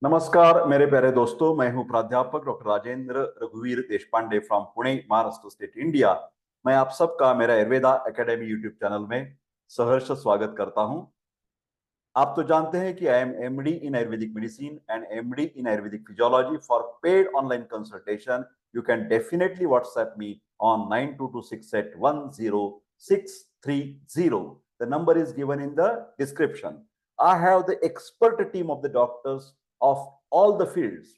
नमस्कार मेरे प्यारे दोस्तों, मैं हूं प्राध्यापक डॉक्टर राजेंद्र रघुवीर Deshpande from Pune, Maharashtra state, India. मैं आप सबका मेरा आयुर्वेदा एकेडमी यूट्यूब चैनल में सहर्ष स्वागत करता हूं। आप तो जानते हैं कि I am MD in Ayurvedic medicine and MD in Ayurvedic physiology. For paid online consultation you can definitely WhatsApp me on 9226810630. The number is given in the description. I have the expert team of the doctors of all the fields.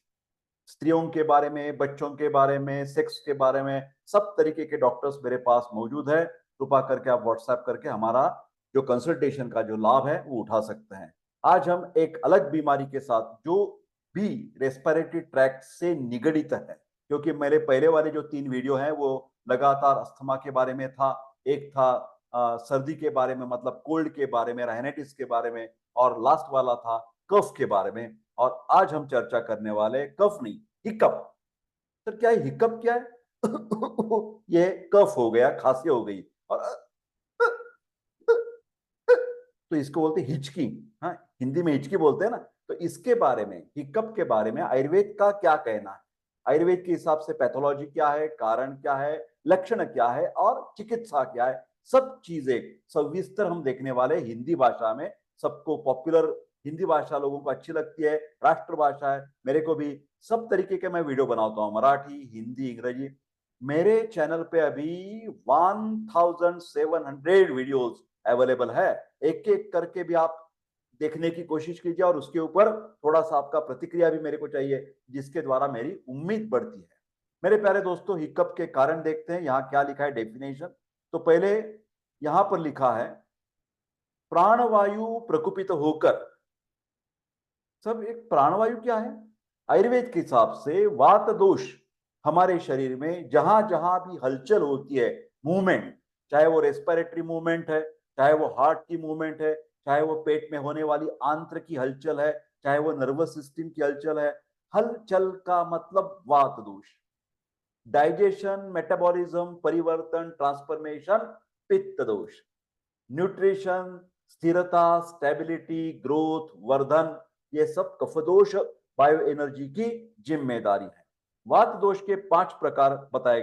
स्त्रियों के बारे में, बच्चों के बारे में, sex के बारे में, सब तरीके के डॉक्टर्स मेरे पास मौजूद है। कृपा करके आप व्हाट्सएप करके हमारा जो कंसल्टेशन का जो लाभ है वो उठा सकते हैं। आज हम एक अलग बीमारी के साथ जो भी रेस्पिरेटरी ट्रैक्ट से निगडित है, क्योंकि मेरे पहले वाले जो 3 वीडियो हैं वो लगातार अस्थमा के बारे में था, एक था सर्दी के बारे में, मतलब कोल्ड के बारे में, राइनाइटिस के बारे में, और लास्ट वाला था कफ के बारे में। और आज हम चर्चा करने वाले कफ नहीं, हिकअप। सर क्या है हिकअप, क्या है? ये कफ हो गया, खांसी हो गई, और तो इसको बोलते हैं हिचकी। हाँ, हिंदी में हिचकी बोलते हैं ना। तो इसके बारे में, हिकअप के बारे में आयुर्वेद का क्या कहना है, आयुर्वेद के हिसाब से पैथोलॉजी क्या है, कारण क्या है, लक्षण क्या है और चिकित्सा क्या है, सब चीजें सविस्तर हम देखने वाले हिंदी भाषा में। सबको पॉपुलर हिंदी भाषा लोगों को अच्छी लगती है, राष्ट्रभाषा है। मेरे को भी सब तरीके के मैं वीडियो बनाता हूँ, मराठी, हिंदी, अंग्रेजी। मेरे चैनल पे अभी 1700 वीडियोस अवेलेबल है। एक एक करके भी आप देखने की कोशिश कीजिए, और उसके ऊपर थोड़ा सा आपका प्रतिक्रिया भी मेरे को चाहिए, जिसके द्वारा मेरी उम्मीद बढ़ती है। मेरे प्यारे दोस्तों, हिकअप के कारण देखते हैं। यहाँ क्या लिखा है डेफिनेशन। तो पहले यहां पर लिखा है प्राणवायु प्रकुपित होकर। सब एक प्राणवायु क्या है? आयुर्वेद के हिसाब से वात दोष हमारे शरीर में जहां जहां भी हलचल होती है, मूवमेंट, चाहे वो रेस्पिरेटरी मूवमेंट है, चाहे वो हार्ट की मूवमेंट है, चाहे वो पेट में होने वाली आंत्र की हलचल है, चाहे वो नर्वस सिस्टम की हलचल है, हलचल का मतलब वात दोष। डाइजेशन, मेटाबॉलिज्म, परिवर्तन, ट्रांसफॉर्मेशन, पित्त दोष। न्यूट्रिशन, स्थिरता, स्टेबिलिटी, ग्रोथ, वर्धन, ये सब कफदोष बायो एनर्जी की जिम्मेदारी है। वात दोष के 5 प्रकार बताए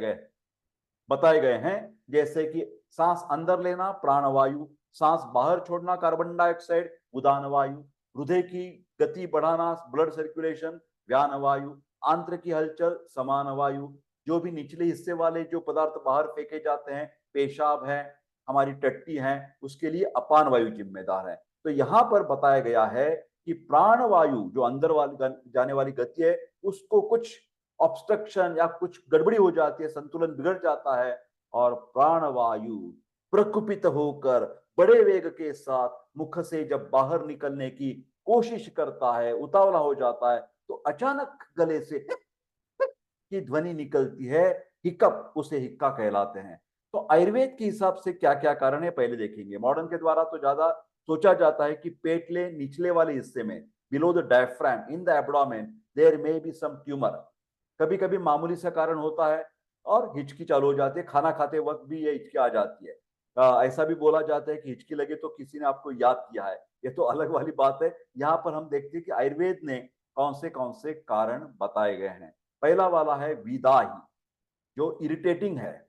गए हैं, जैसे कि सांस अंदर लेना प्राणवायु, सांस बाहर छोड़ना कार्बन डाइऑक्साइड उदान वायु, हृदय की गति बढ़ाना ब्लड सर्कुलेशन व्यान वायु, आंत्र की हलचल समान वायु, जो भी निचले हिस्से वाले जो पदार्थ बाहर फेंके जाते हैं, पेशाब है, हमारी टट्टी है, उसके लिए अपान वायु जिम्मेदार है। तो यहां पर बताया गया है कि प्राण वायु जो अंदर वाली जाने वाली गति है, उसको कुछ ऑब्स्ट्रक्शन या कुछ गड़बड़ी हो जाती है, संतुलन बिगड़ जाता है, और प्राणवायु प्रकुपित होकर बड़े वेग के साथ मुख से जब बाहर निकलने की कोशिश करता है, उतावला हो जाता है, तो अचानक गले से की ध्वनि निकलती है, हिकअप, उसे हिक्का कहलाते हैं। तो आयुर्वेद के हिसाब से क्या क्या कारण है पहले देखेंगे। मॉडर्न के द्वारा तो ज्यादा सोचा जाता है कि पेटले निचले वाले हिस्से में, below the diaphragm in the abdomen there may be some tumour. कभी कभी मामूली सा कारण होता है और हिचकी चालू हो जाती है, खाना खाते वक्त भी ये हिचकी आ जाती है। ऐसा भी बोला जाता है कि हिचकी लगे तो किसी ने आपको याद किया है, ये तो अलग वाली बात है। यहाँ पर हम देखते हैं कि आयुर्वेद ने कौन से कारण बताए गए हैं। पहला वाला है विदाही, जो इरिटेटिंग है,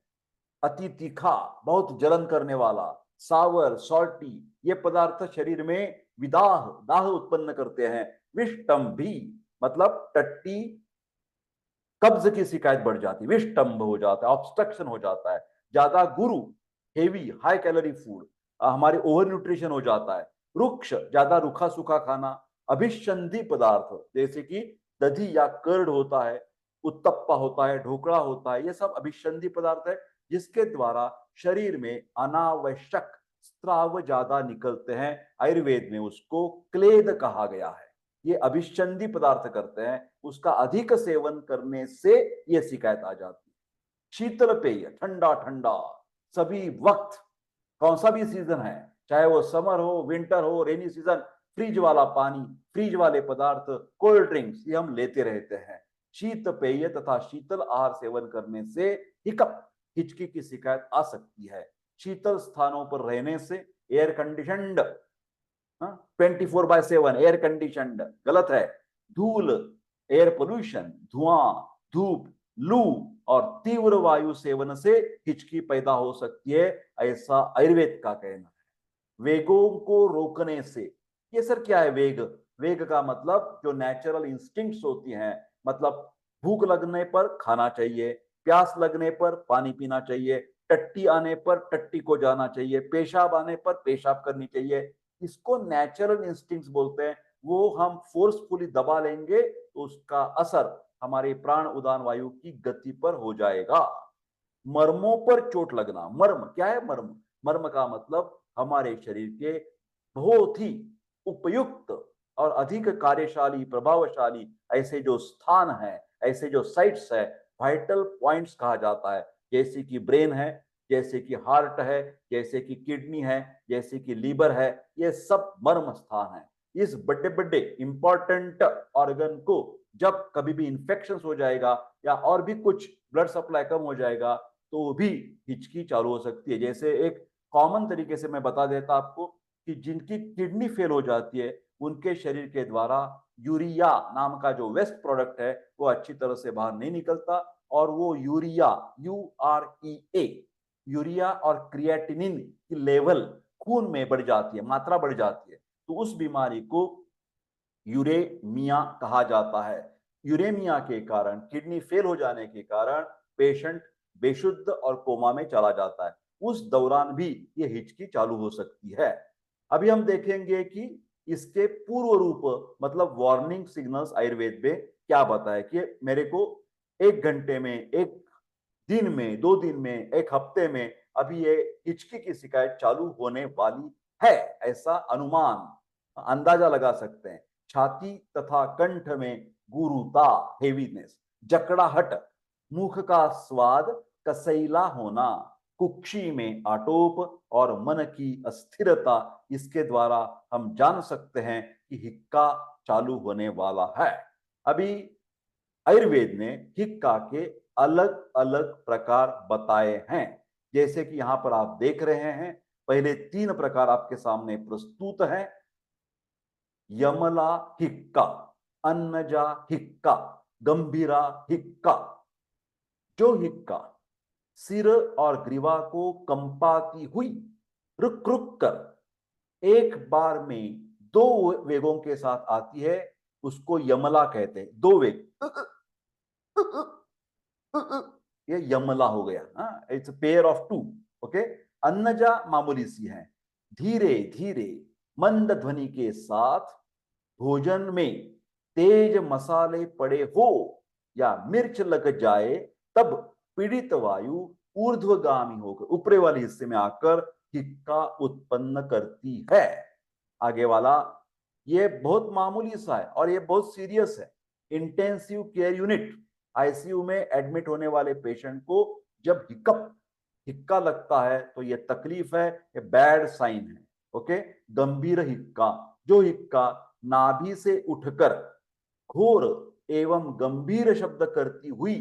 अति तीखा, बहुत जलन करने वाला, सावर, सॉल्टी, ये पदार्थ शरीर में विदाह, दाह उत्पन्न करते हैं। विष्टम्भी मतलब टट्टी, कब्ज की शिकायत बढ़ जाती है, विष्टम्भ हो जाता है, ऑब्स्ट्रक्शन हो जाता है। ज्यादा गुरु, हेवी हाई कैलोरी फूड, हमारे ओवर न्यूट्रिशन हो जाता है। रुक्ष, ज्यादा रूखा सूखा खाना। अभिसंधि पदार्थ जैसे कि दधी या कर्ड होता है, उत्तप्पा होता है, ढोकड़ा होता है, ये सब अभिसंधि पदार्थ है, जिसके द्वारा शरीर में अनावश्यक स्राव ज्यादा निकलते हैं। आयुर्वेद में उसको क्लेद कहा गया है। ये अभिसंधि पदार्थ करते हैं, उसका अधिक सेवन करने से ये शिकायत आ जाती है। शीतल पेय, ठंडा ठंडा सभी वक्त, कौन सा भी सीजन है, चाहे वो समर हो, विंटर हो, रेनी सीजन, फ्रिज वाला पानी, फ्रिज वाले पदार्थ, कोल्ड ड्रिंक्स, ये हम लेते रहते हैं। शीत पेय तथा शीतल आहार सेवन करने से हिकअप, हिचकी की शिकायत आ सकती है। शीतल स्थानों पर रहने से, एयर कंडीशनड, 24/7 एयर कंडीशनड गलत है। धूल, एयर पोल्यूशन, धुआं, धूप, लू और तीव्र वायु सेवन से हिचकी पैदा हो सकती है, ऐसा आयुर्वेद का कहना है। वेगों को रोकने से, ये सर क्या है वेग? वेग का मतलब जो नेचुरल इंस्टिंक्ट्स होती हैं, मतलब भूख लगने पर खाना चाहिए, प्यास लगने पर पानी पीना चाहिए, टट्टी आने पर टट्टी को जाना चाहिए, पेशाब आने पर पेशाब करनी चाहिए, इसको नेचुरल इंस्टिंक्ट्स बोलते हैं। वो हम फोर्सफुली दबा लेंगे तो उसका असर हमारे प्राण उदान वायु की गति पर हो जाएगा। मर्मों पर चोट लगना, मर्म क्या है? मर्म, मर्म का मतलब हमारे शरीर के बहुत ही उपयुक्त और अधिक कार्यशाली, प्रभावशाली ऐसे जो स्थान है, ऐसे जो साइट्स है, वाइटल पॉइंट्स कहा जाता है, जैसे कि ब्रेन है, जैसे कि हार्ट है, जैसे कि किडनी है, जैसे कि लीवर है, ये सब मर्म स्थान है। इस बड़े बड़े इंपॉर्टेंट ऑर्गन को जब कभी भी इंफेक्शन हो जाएगा या और भी कुछ ब्लड सप्लाई कम हो जाएगा तो भी हिचकी चालू हो सकती है। जैसे एक कॉमन तरीके से मैं बता देता आपको कि जिनकी किडनी फेल हो जाती है उनके शरीर के द्वारा यूरिया नाम का जो वेस्ट प्रोडक्ट है वो अच्छी तरह से बाहर नहीं निकलता, और वो यूरिया, UREA, यूरिया और क्रिएटिनिन की लेवल खून में बढ़ जाती है, मात्रा बढ़ जाती है, तो उस बीमारी को यूरेमिया कहा जाता है। यूरेमिया के कारण, किडनी फेल हो जाने के कारण पेशेंट बेशुद्ध और कोमा में चला जाता है। उस दौरान भी ये हिचकी चालू हो सकती है। अभी हम देखेंगे कि इसके पूर्व रूप मतलब वार्निंग सिग्नल्स आयुर्वेद में क्या बताए कि मेरे को 1 घंटे में, 1 दिन में, 2 दिन में, 1 हफ्ते में अभी ये हिचकी की शिकायत चालू होने वाली है, ऐसा अनुमान अंदाजा लगा सकते हैं। छाती तथा कंठ में गुरुता, हेवीनेस, जकड़ाहट, मुख का स्वाद कसैला होना, कुक्षी में आटोप और मन की अस्थिरता, इसके द्वारा हम जान सकते हैं कि हिक्का चालू होने वाला है। अभी आयुर्वेद ने हिक्का के अलग अलग प्रकार बताए हैं, जैसे कि यहां पर आप देख रहे हैं। पहले 3 प्रकार आपके सामने प्रस्तुत हैं। यमला हिक्का, अन्नजा हिक्का, गंभीरा हिक्का। जो हिक्का सिर और ग्रीवा को कंपाती हुई रुक रुक कर एक बार में 2 वेगों के साथ आती है उसको यमला कहते हैं। 2 वेग, ये यमला हो गया। It's pair of 2। ओके। अन्नजा मामूली सी है, धीरे धीरे मंद ध्वनि के साथ भोजन में तेज मसाले पड़े हो या मिर्च लग जाए तब पीड़ित वायु ऊर्ध्वगामी होकर ऊपरी वाले हिस्से में आकर हिक्का उत्पन्न करती है। आगे वाला ये बहुत मामूली सा है और ये बहुत सीरियस है। इंटेंसिव केयर यूनिट, आईसीयू में एडमिट होने वाले पेशेंट को जब हिक्का लगता है तो ये तकलीफ है, ये बैड साइन है। ओके। गंभीर हिक्का, जो हिक्का नाभि से उठकर घोर एवं गंभीर शब्द करती हुई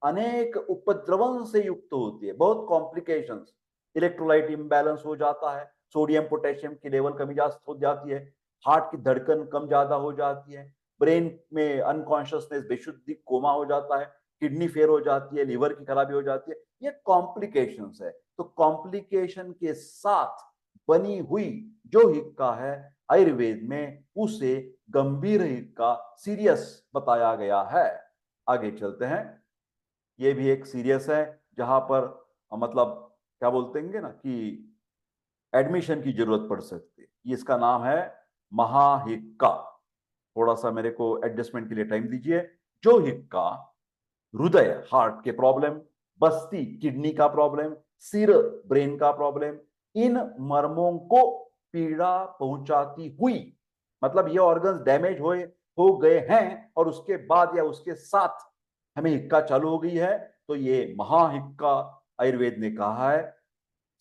अनेक उपद्रवों से युक्त होती है, बहुत कॉम्प्लिकेशंस, इलेक्ट्रोलाइट इम्बैलेंस हो जाता है, सोडियम पोटेशियम की लेवल कमी जास्त हो जाती है, हार्ट की धड़कन कम ज्यादा हो जाती है, ब्रेन में अनकॉन्शियसनेस, बेशुद्धि, कोमा हो जाता है, किडनी फेल हो जाती है, लीवर की खराबी हो जाती है, ये कॉम्प्लिकेशंस है। तो कॉम्प्लिकेशन के साथ बनी हुई जो हिक्का है आयुर्वेद में उसे गंभीर हिक्का, सीरियस बताया गया है। आगे चलते हैं। ये भी एक सीरियस है जहां पर मतलब क्या बोलते हैं ना कि एडमिशन की जरूरत पड़ सकती है। इसका नाम है महाहिक्का। थोड़ा सा मेरे को एडजस्टमेंट के लिए टाइम दीजिए। जो हिक्का हृदय, हार्ट के प्रॉब्लम, बस्ती, किडनी का प्रॉब्लम, सिर, ब्रेन का प्रॉब्लम, इन मर्मों को पीड़ा पहुंचाती हुई, मतलब ये ऑर्गन्स डैमेज हो गए हैं और उसके बाद या उसके साथ हमें हिक्का चालू हो गई है, तो ये महाहिक्का आयुर्वेद ने कहा है।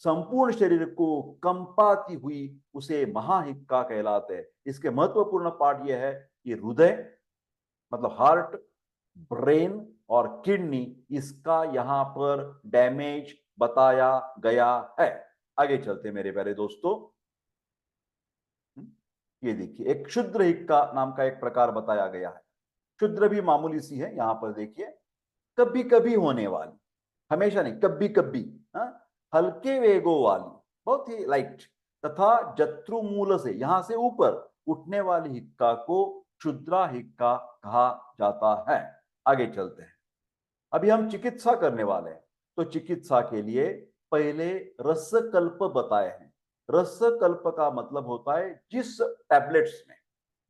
संपूर्ण शरीर को कंपाती हुई उसे महाहिक्का कहलाते हैं। इसके महत्वपूर्ण पार्ट यह है कि हृदय मतलब हार्ट, ब्रेन और किडनी, इसका यहां पर डैमेज बताया गया है। आगे चलते मेरे प्यारे दोस्तों। ये देखिए एक क्षुद्र हिक्का नाम का एक प्रकार बताया गया है। क्षुद्र भी मामूली सी है, यहां पर देखिए, कभी कभी होने वाली, हमेशा नहीं, कभी कभी, हल्के वेगों वाली, बहुत ही लाइट, तथा जत्रुमूल से, यहां से ऊपर उठने वाली हिक्का को क्षुद्रा हिक्का कहा जाता है। आगे चलते हैं। अभी हम चिकित्सा करने वाले हैं, तो चिकित्सा के लिए पहले रसकल्प बताए हैं। रसकल्प का मतलब होता है जिस टैबलेट्स में,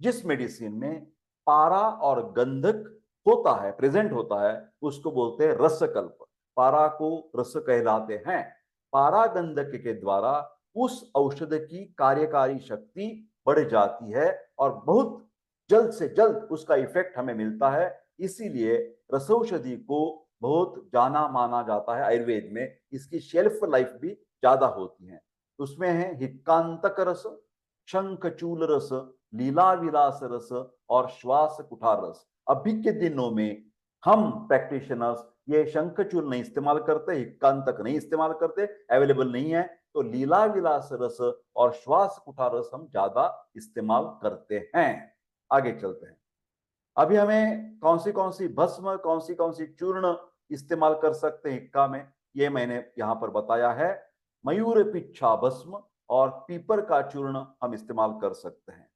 जिस मेडिसिन में पारा और गंधक होता है, प्रेजेंट होता है, उसको बोलते हैं रसकल्प। पारा को रस कहलाते हैं। पारा गंधक के द्वारा उस औषध की कार्यकारी शक्ति बढ़ जाती है और बहुत जल्द से जल्द उसका इफेक्ट हमें मिलता है। इसीलिए रसौषधि को बहुत जाना माना जाता है आयुर्वेद में। इसकी शेल्फ लाइफ भी ज्यादा होती है। उसमें है हिक्कांतक रस, शंखचूल रस, लीला विलास रस और श्वास कुठार रस। अभी के दिनों में हम प्रैक्टिशनर्स ये शंखचूल नहीं इस्तेमाल करते, हिक्कांतक नहीं इस्तेमाल करते, अवेलेबल नहीं है, तो लीला विलास रस और श्वास कुठार रस हम ज्यादा इस्तेमाल करते हैं। आगे चलते हैं। अभी हमें कौन सी भस्म, कौन सी चूर्ण इस्तेमाल कर सकते हैं हिक्का में, ये मैंने यहां पर बताया है। मयूर पिच्छा भस्म और पीपर का चूर्ण हम इस्तेमाल कर सकते हैं।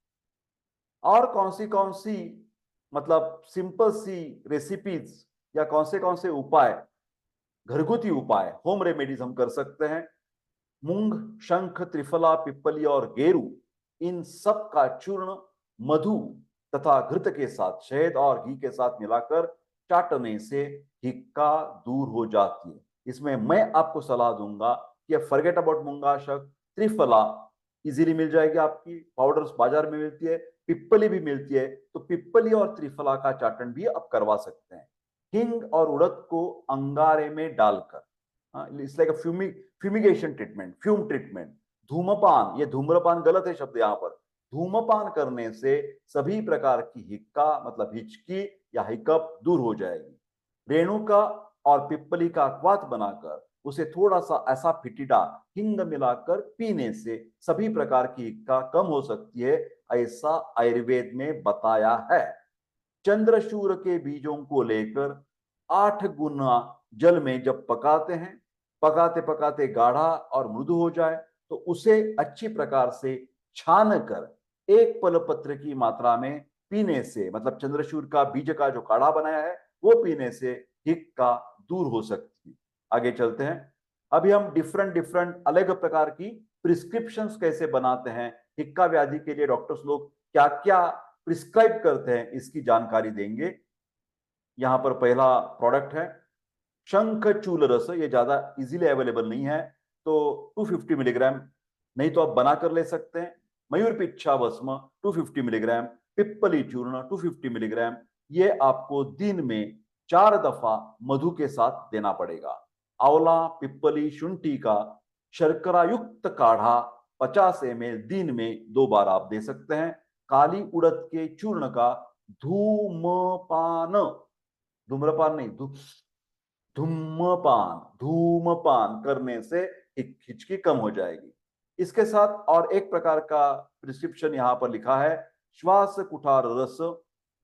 और कौन सी मतलब सिंपल सी रेसिपीज या कौन से उपाय, घरगुती उपाय, होम रेमेडीज हम कर सकते हैं। मूंग, शंख, त्रिफला, पिप्पली और गेरू, इन सब का चूर्ण मधु तथा घृत के साथ, शहद और घी के साथ मिलाकर चाटने से हिक्का दूर हो जाती है। इसमें मैं आपको सलाह दूंगा कि फॉरगेट अबाउट मूंगा शक, त्रिफला इजीली मिल जाएगी, आपकी पाउडर्स बाजार में मिलती है, पिप्पली भी मिलती है, तो पिप्पली और त्रिफला का चाटन भी आप करवा सकते हैं। हिंग और उड़द को अंगारे में डालकर, it's like fumigation treatment, fume treatment. धूमपान, ये धूम्रपान गलत है शब्द यहां पर। धूमपान करने से सभी प्रकार की हिक्का मतलब हिचकी या हिकअप दूर हो जाएगी। रेणुका और पिप्पली का क्वाथ बनाकर उसे थोड़ा सा ऐसा फिटिडा हिंग मिलाकर पीने से सभी प्रकार की हिक्का कम हो सकती है, ऐसा आयुर्वेद में बताया है। चंद्रशूर के बीजों को लेकर 8 गुना जल में जब पकाते हैं, पकाते पकाते गाढ़ा और मृदु हो जाए तो उसे अच्छी प्रकार से छान कर 1 पलपत्र की मात्रा में पीने से, मतलब चंद्रशूर का बीज का जो काढ़ा बनाया है वो पीने से हिक्का दूर हो सकती है। आगे चलते हैं। अभी हम डिफरेंट डिफरेंट अलग प्रकार की प्रिस्क्रिप्शंस कैसे बनाते हैं, हिक्का व्याधि के लिए डॉक्टर्स लोग क्या क्या प्रिस्क्राइब करते हैं, इसकी जानकारी देंगे। यहां पर पहला प्रोडक्ट है शंखचूल रस। ये ज्यादा इजीली अवेलेबल नहीं है, तो 250 मिलीग्राम, नहीं तो आप बना कर ले सकते हैं। मयूर पिच्छा भस्म 250 मिलीग्राम, पिप्पली चूर्ण 250 मिलीग्राम, ये आपको दिन में 4 दफा मधु के साथ देना पड़ेगा। आंवला, पिप्पली, शुंठी का शर्करा युक्त काढ़ा 50 ml दिन में 2 बार आप दे सकते हैं। काली उड़द के चूर्ण का धूमपान, धूम्रपान नहीं, धूमपान, धूमपान करने से हिचकी कम हो जाएगी। इसके साथ और एक प्रकार का प्रिस्क्रिप्शन यहां पर लिखा है, श्वास कुठार रस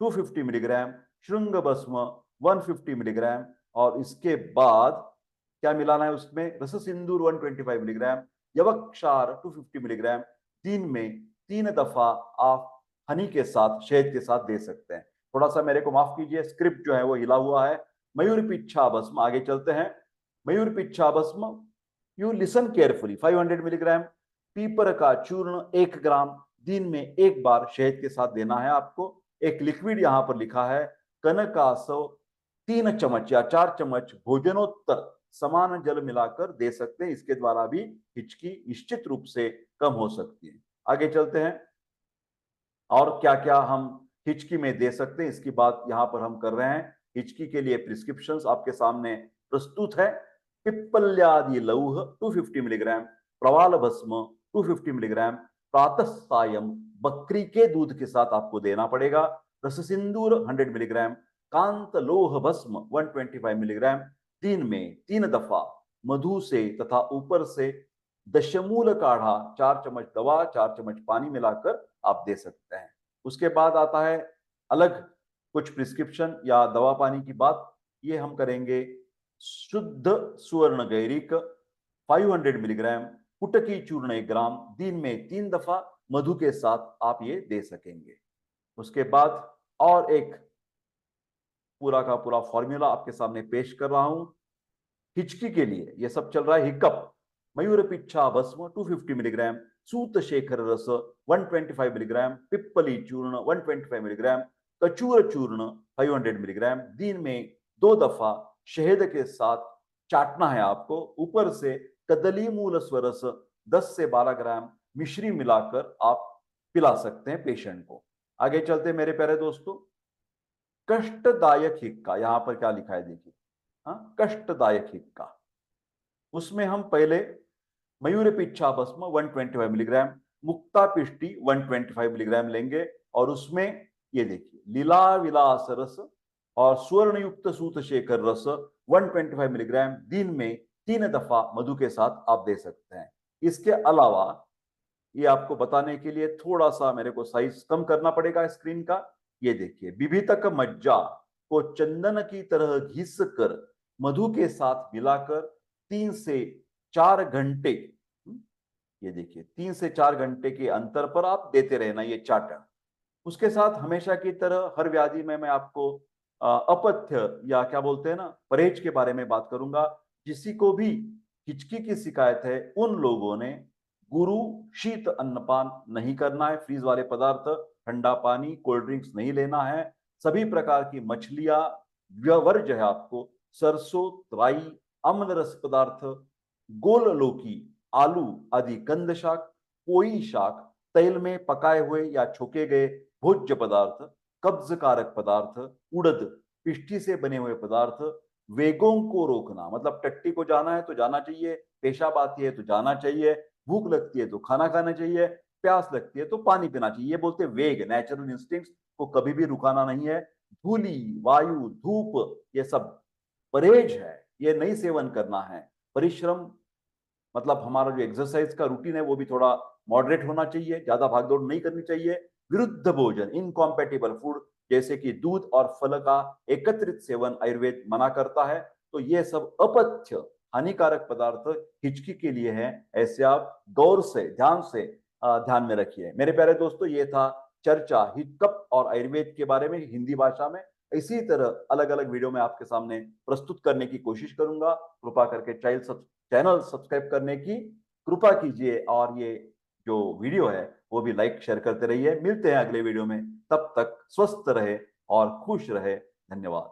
250 मिलीग्राम, श्रृंग भस्म 150 मिलीग्राम, और इसके बाद क्या मिलाना है उसमें, रस सिंदूर 125 मिलीग्राम, यवक्षार 250 मिलीग्राम, दिन में 3 दफा आप हनी के साथ, शहद के साथ दे सकते हैं। थोड़ा सा मेरे को माफ कीजिए, स्क्रिप्ट जो है वो हिला हुआ है। मयूर पिच्छा भस्म, आगे चलते हैं। मयूर पिच्छा भस्म, यू लिसन केयरफुली, 500 मिलीग्राम, पीपर का चूर्ण 1 ग्राम, दिन में 1 बार शहद के साथ देना है आपको। एक लिक्विड यहां पर लिखा है कनकासव, 3 चम्मच या 4 चम्मच भोजनोत्तर समान जल मिलाकर दे सकते हैं। इसके द्वारा भी हिचकी निश्चित रूप से कम हो सकती है। आगे चलते हैं। और क्या क्या हम हिचकी में दे सकते हैं, इसकी बात यहां पर हम कर रहे हैं। हिचकी के लिए प्रिस्क्रिप्शंस आपके सामने प्रस्तुत है। पिप्पल्यादि लौह 250 मिलीग्राम, प्रवाल भस्म 250 मिलीग्राम, प्रातः सायं बकरी के दूध के साथ आपको देना पड़ेगा। रस सिंदूर 100 मिलीग्राम, कांत लोह भस्म 125 मिलीग्राम, दिन में 3 दफा मधु से तथा ऊपर से दशमूल काढ़ा 4 चम्मच दवा 4 चम्मच पानी मिलाकर आप दे सकते हैं। उसके बाद आता है अलग कुछ प्रिस्क्रिप्शन या दवा पानी की बात, ये हम करेंगे। शुद्ध सुवर्ण गैरिक 500 मिलीग्राम, कुटकी चूर्ण 1 ग्राम, दिन में 3 दफा मधु के साथ आप ये दे सकेंगे। उसके बाद और एक पूरा का पूरा फॉर्मूला आपके सामने पेश कर रहा हूं। हिचकी के लिए ये सब चल रहा है। हिकअप, मयूर पिच्छा भस्म 250 मिलीग्राम, सूत शेखर रस 125 मिलीग्राम, पिप्पली चूर्ण 125 मिलीग्राम, कचूर चूर्ण 500 मिलीग्राम, दिन में 2 दफा शहद के साथ चाटना है आपको। ऊपर से कदली मूल स्वरस 10 से 12 ग्राम मिश्री मिलाकर आप पिला सकते हैं पेशेंट को। आगे चलते मेरे प्यारे दोस्तों। कष्टदायक हिक्का, यहां पर क्या लिखा है देखिए, हाँ, कष्टदायक हिक्का। उसमें हम पहले मयूर पिच्छा भस्म 125 मिलीग्राम, मुक्ता पिष्टि 125 मिलीग्राम लेंगे और उसमें ये देखिए लीला विलास रस और स्वर्ण युक्त सूत शेखर रस 125 मिलीग्राम, दिन में 3 दफा मधु के साथ आप दे सकते हैं। इसके अलावा ये आपको बताने के लिए थोड़ा सा मेरे को साइज कम करना पड़ेगा स्क्रीन का। ये देखिए विभितक मज्जा को चंदन की तरह घिस कर मधु के साथ मिलाकर 3 से 4 घंटे, ये देखिए 3 से 4 घंटे के अंतर पर आप देते रहना ये चाटन। उसके साथ हमेशा की तरह हर व्याधि में मैं आपको अपथ्य या क्या बोलते हैं ना, परहेज के बारे में बात करूंगा। किसी को भी हिचकी की शिकायत है उन लोगों ने गुरु शीत अन्नपान नहीं करना है, फ्रीज वाले पदार्थ, ठंडा पानी, कोल्ड ड्रिंक्स नहीं लेना है, सभी प्रकार की मछलियां वर्ज्य है आपको, सरसों, राई, अम्ल रस पदार्थ, गोल लौकी, आलू आदि कंद शाक, पोई शाक, तेल में पकाए हुए या छोके गए भोज्य पदार्थ, कब्ज कारक पदार्थ, उड़द, पिष्ठी से बने हुए पदार्थ, वेगों को रोकना, मतलब टट्टी को जाना है तो जाना चाहिए, पेशाब आती है तो जाना चाहिए, भूख लगती है तो खाना खाना चाहिए, प्यास लगती है तो पानी पीना चाहिए। ये बोलते हैं वेग, नेचुरल इंस्टिंक्ट्स को कभी भी रुकाना नहीं है। धूली, वायु, धूप, ये सब परहेज है, ये नहीं सेवन करना है। परिश्रम मतलब हमारा जो एक्सरसाइज का रूटीन है वो भी थोड़ा मॉडरेट होना चाहिए, ज्यादा भागदौड़ नहीं करनी चाहिए। विरुद्ध भोजन, इनकॉम्पेटिबल फूड, जैसे कि दूध और फल का एकत्रित सेवन आयुर्वेद मना करता है। तो ये सब अपथ्य हानिकारक पदार्थ हिचकी के लिए हैं, ऐसे आप गौर से ध्यान से ध्यान में रखिए। मेरे प्यारे दोस्तों, ये था चर्चा हिकअप और आयुर्वेद के बारे में हिंदी भाषा में। इसी तरह अलग अलग वीडियो में आपके सामने प्रस्तुत करने की कोशिश करूंगा। कृपा करके चैनल सब्सक्राइब करने की कृपा कीजिए और ये जो वीडियो है वो भी लाइक शेयर करते रहिए। मिलते हैं अगले वीडियो में, तब तक स्वस्थ रहे और खुश रहे। धन्यवाद।